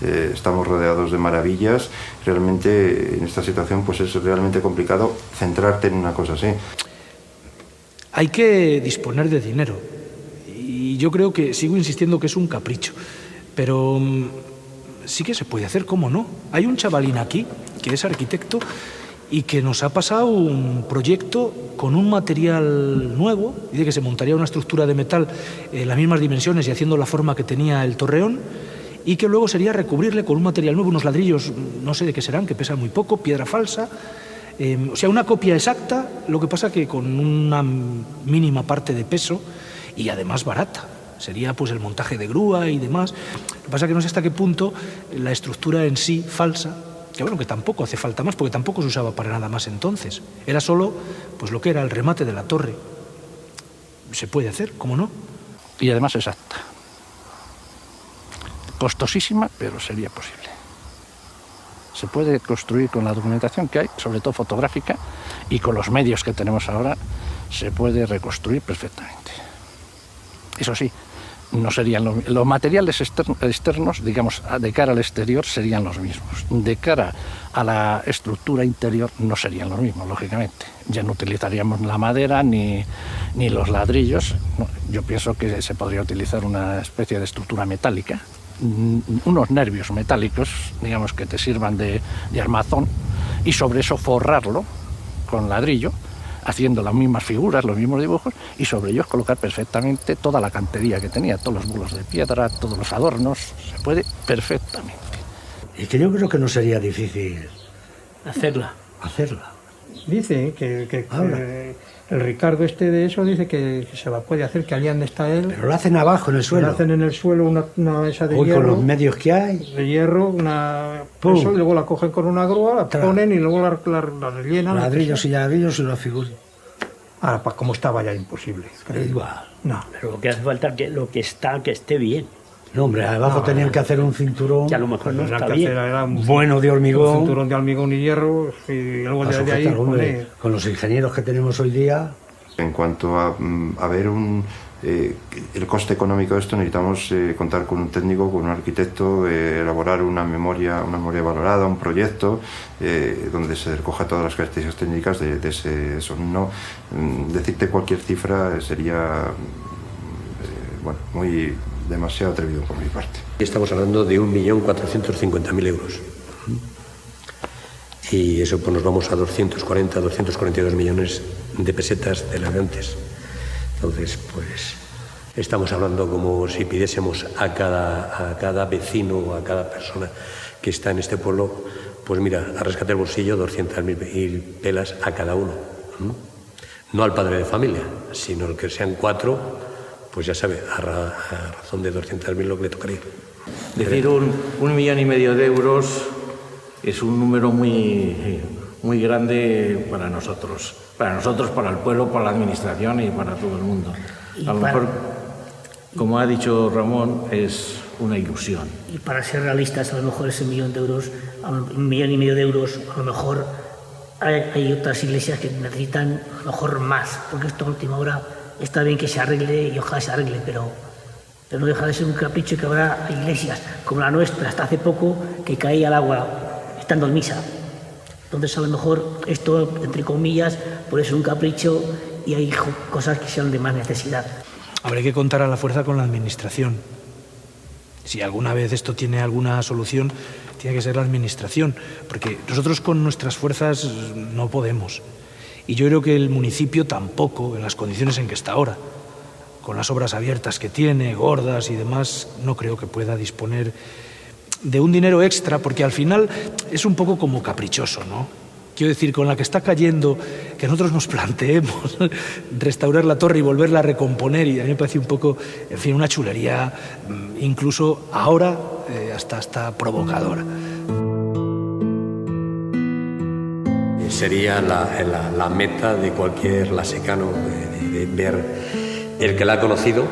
Estamos rodeados de maravillas. Realmente en esta situación pues es realmente complicado centrarte en una cosa así. Hay que disponer de dinero y yo creo que sigo insistiendo que es un capricho, pero sí que se puede hacer, ¿cómo no? Hay un chavalín aquí que es arquitecto y que nos ha pasado un proyecto con un material nuevo. Dice que se montaría una estructura de metal en las mismas dimensiones y haciendo la forma que tenía el torreón, y que luego sería recubrirle con un material nuevo, unos ladrillos, no sé de qué serán, que pesan muy poco, piedra falsa, o sea, una copia exacta, lo que pasa que con una mínima parte de peso y además barata. Sería pues el montaje de grúa y demás. Lo que pasa que no sé hasta qué punto la estructura en sí, falsa, que bueno, que tampoco hace falta más, porque tampoco se usaba para nada más entonces. Era solo pues lo que era el remate de la torre. Se puede hacer, ¿cómo no? Y además exacta. Costosísima, pero sería posible. Se puede construir con la documentación que hay, sobre todo fotográfica, y con los medios que tenemos ahora, se puede reconstruir perfectamente. Eso sí, no serían los materiales externos, digamos, de cara al exterior serían los mismos. De cara a la estructura interior no serían los mismos, lógicamente. Ya no utilizaríamos la madera ni los ladrillos. No, yo pienso que se podría utilizar una especie de estructura metálica, unos nervios metálicos, digamos, que te sirvan de armazón, y sobre eso forrarlo con ladrillo, haciendo las mismas figuras, los mismos dibujos, y sobre ellos colocar perfectamente toda la cantería que tenía, todos los bulos de piedra, todos los adornos, se puede perfectamente. Y que yo creo que no sería difícil hacerla. Dice que el Ricardo de eso dice que se la puede hacer, que allí donde está él... Pero lo hacen abajo, en el suelo. Lo hacen en el suelo una esa de Hoy hierro. con los medios que hay. De hierro, eso, y luego la cogen con una grúa, la ponen y luego la rellenan. Ladrillos y ladrillos y la figura. Ahora, pues como estaba ya imposible. Igual. No. Pero lo que hace falta es que lo que está, que esté bien. No, hombre, abajo tenían que hacer un cinturón. Que a lo mejor no está que bien. Era bueno de hormigón. Un cinturón de hormigón y hierro, y luego de ahí poner... Con los ingenieros que tenemos hoy día. En cuanto a ver el coste económico de esto, necesitamos contar con un técnico, con un arquitecto, elaborar una memoria valorada, un proyecto donde se recoja todas las características técnicas de ese sonido. Decirte cualquier cifra sería muy demasiado atrevido por mi parte. Estamos hablando de 1.450.000 euros. Y eso pues nos vamos a 242 millones de pesetas de navegantes. Entonces, pues estamos hablando como si pidiésemos a cada vecino o a cada persona que está en este pueblo, pues mira, a rescate del bolsillo 200.000 pelas a cada uno. No al padre de familia, sino el que sean 4, pues ya sabe, a razón de 200.000 lo que le tocaría. Decir 1,5 millones de euros es un número muy grande para nosotros, para el pueblo, para la administración y para todo el mundo. A lo mejor, como ha dicho Ramón, es una ilusión. Y para ser realistas, a lo mejor ese 1 millón de euros, 1,5 millones de euros, a lo mejor hay otras iglesias que necesitan a lo mejor más, porque esto a última hora está bien que se arregle y ojalá se arregle, pero no deja de ser un capricho, y que habrá iglesias como la nuestra, hasta hace poco, que caía al agua estando en misa. Entonces a lo mejor esto, entre comillas, puede ser un capricho y hay cosas que sean de más necesidad. Habrá que contar a la fuerza con la administración. Si alguna vez esto tiene alguna solución, tiene que ser la administración, porque nosotros con nuestras fuerzas no podemos. Y yo creo que el municipio tampoco, en las condiciones en que está ahora. Con las obras abiertas que tiene, gordas y demás, no creo que pueda disponer de un dinero extra, porque al final es un poco como caprichoso, ¿no? Quiero decir, con la que está cayendo, que nosotros nos planteemos restaurar la torre y volverla a recomponer, y a mí me parece un poco, en fin, una chulería, incluso ahora hasta provocadora. Sería la meta de cualquier lasecano, de ver el que la ha conocido,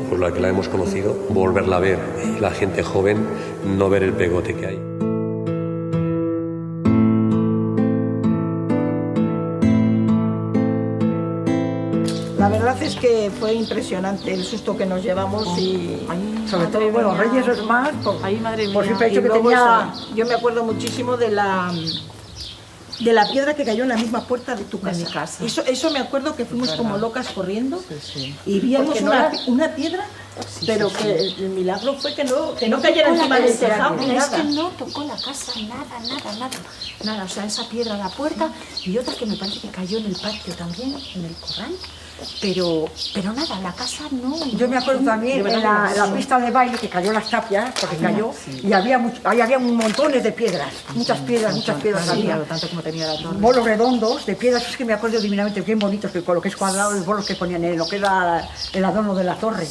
pues la que la hemos conocido, volverla a ver, y la gente joven no ver el pegote que hay. La verdad es que fue impresionante el susto que nos llevamos y sobre todo, bueno, Reyes es más, por simple hecho que tenía, yo me acuerdo muchísimo de la piedra que cayó en la misma puerta de tu casa. Eso me acuerdo que fuimos como locas corriendo y vimos una piedra, pero que el milagro fue que no cayera encima del tejado. Es que no tocó la casa, nada, o sea, esa piedra a la puerta y otra que me parece que cayó en el patio también, en el corral. Pero nada, la casa no. Yo me acuerdo también en la pista de baile que cayó las tapias, porque cayó, y había montones de piedras, muchas piedras había. Tanto como tenía la torre. Bolos redondos de piedras, es que me acuerdo divinamente, bien bonitos, con lo que es cuadrado, los bolos que ponían en lo que era el adorno de la torre.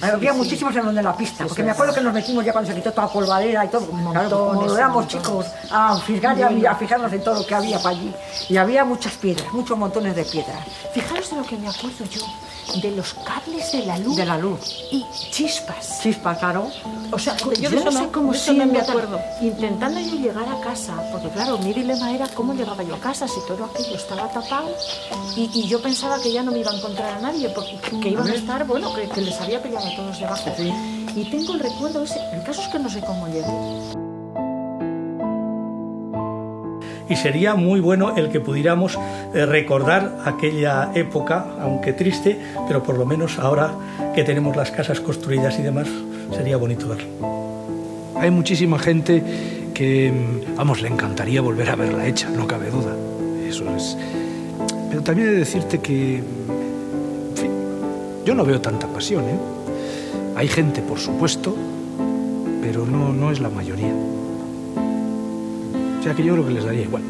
Había muchísimos en donde la pista, porque me acuerdo que nos metimos ya cuando se quitó toda la polvadera y todo. Claro, como éramos chicos, a fijarnos en todo lo que había para allí. Y había muchas piedras, muchos montones de piedras. Fijaros en lo que me acuerdo acuerdo yo de los cables de la luz. De la luz. Y chispas. Chispa, claro. O sea, Yo yo de no eso sé no, cómo de eso no me siempre acuerdo. intentando yo llegar a casa, porque claro, mi dilema era cómo llegaba yo a casa, si todo aquello estaba tapado y yo pensaba que ya no me iba a encontrar a nadie, porque que iban a estar, bueno, que les había pillado a todos debajo. Sí. Y tengo el recuerdo ese, el caso es que no sé cómo llegué. Y sería muy bueno el que pudiéramos recordar aquella época, aunque triste, pero por lo menos ahora que tenemos las casas construidas y demás, sería bonito verlo. Hay muchísima gente que, vamos, le encantaría volver a verla hecha, no cabe duda. Eso es. Pero también he de decirte que, en fin, yo no veo tanta pasión, ¿eh? Hay gente, por supuesto, pero no es la mayoría. O sea que yo creo que les daría igual.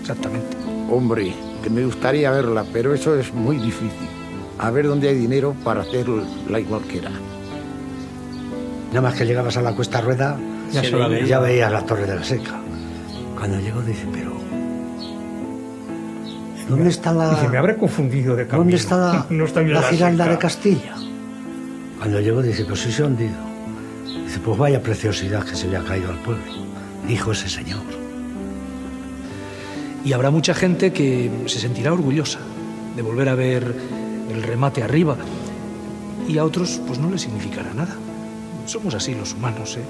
Exactamente. Hombre, que me gustaría verla, pero eso es muy difícil. A ver dónde hay dinero para hacerla igual que era. Nada más que llegabas a la Cuesta Rueda, ya veías la Torre de la Seca. Cuando llego dice, pero ¿dónde está la... Dice, me habré confundido de camino. ¿Dónde está No está bien la Giralda Seca. de Castilla? Cuando llego dice, pues sí se ha hundido. Dice, pues vaya preciosidad que se le ha caído al pueblo, dijo ese señor. Y habrá mucha gente que se sentirá orgullosa de volver a ver el remate arriba, y a otros pues no les significará nada. Somos así los humanos, ¿eh?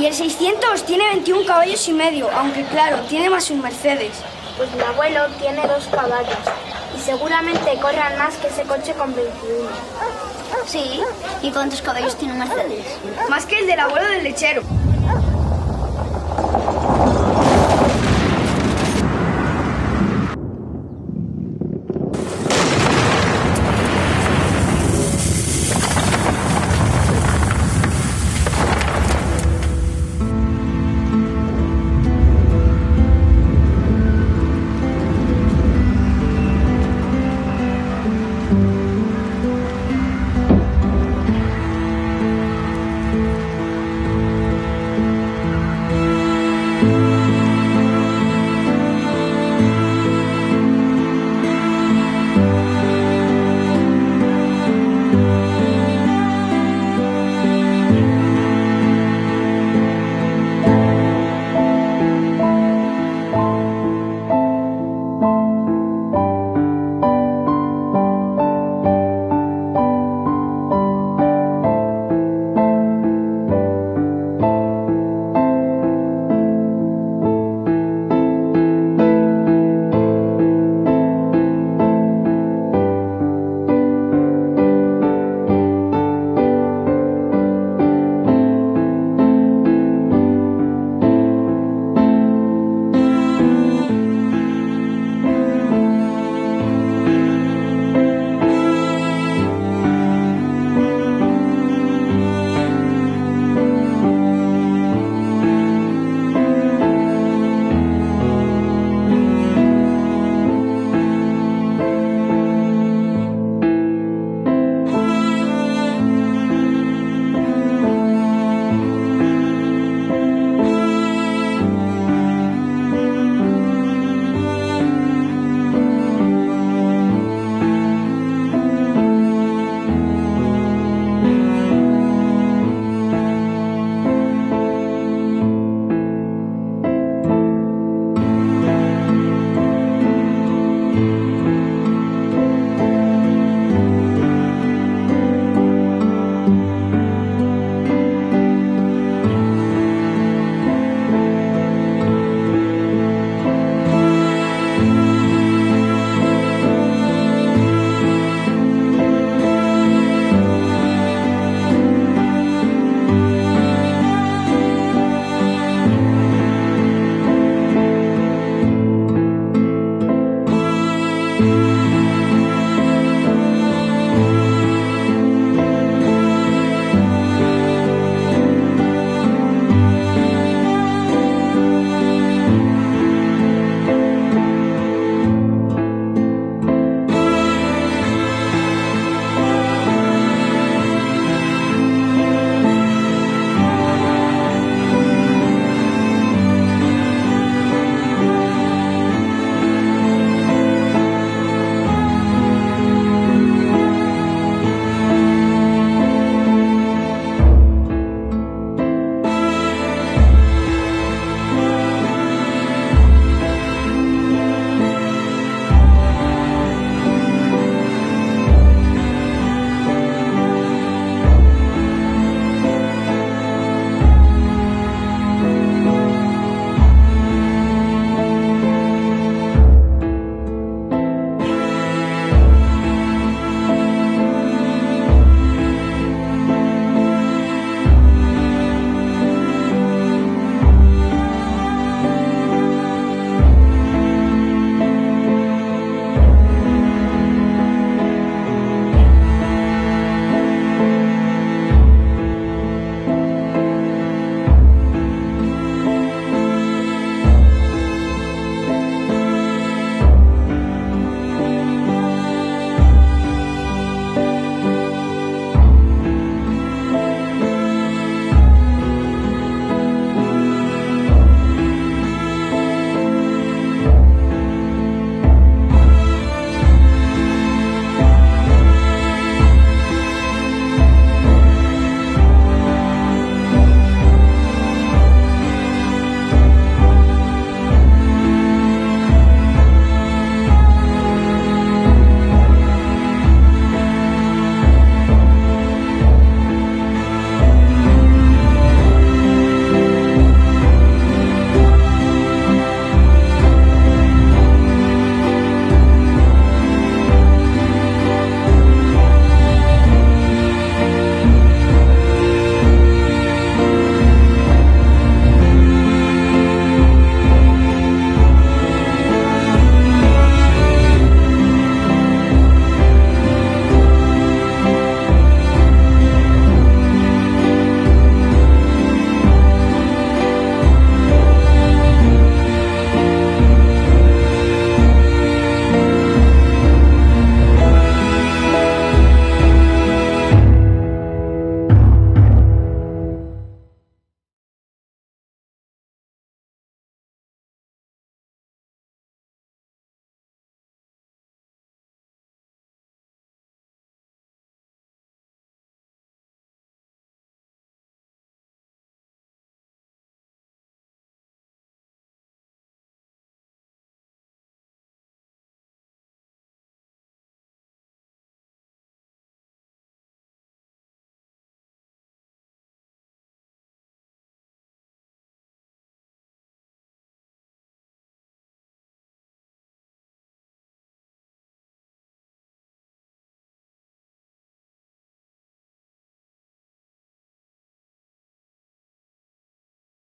Y el 600 tiene 21 caballos y medio, aunque claro, tiene más un Mercedes. Pues mi abuelo tiene 2 caballos y seguramente corran más que ese coche con 21. Sí, ¿y cuántos caballos tiene un Mercedes? Más que el del abuelo del lechero.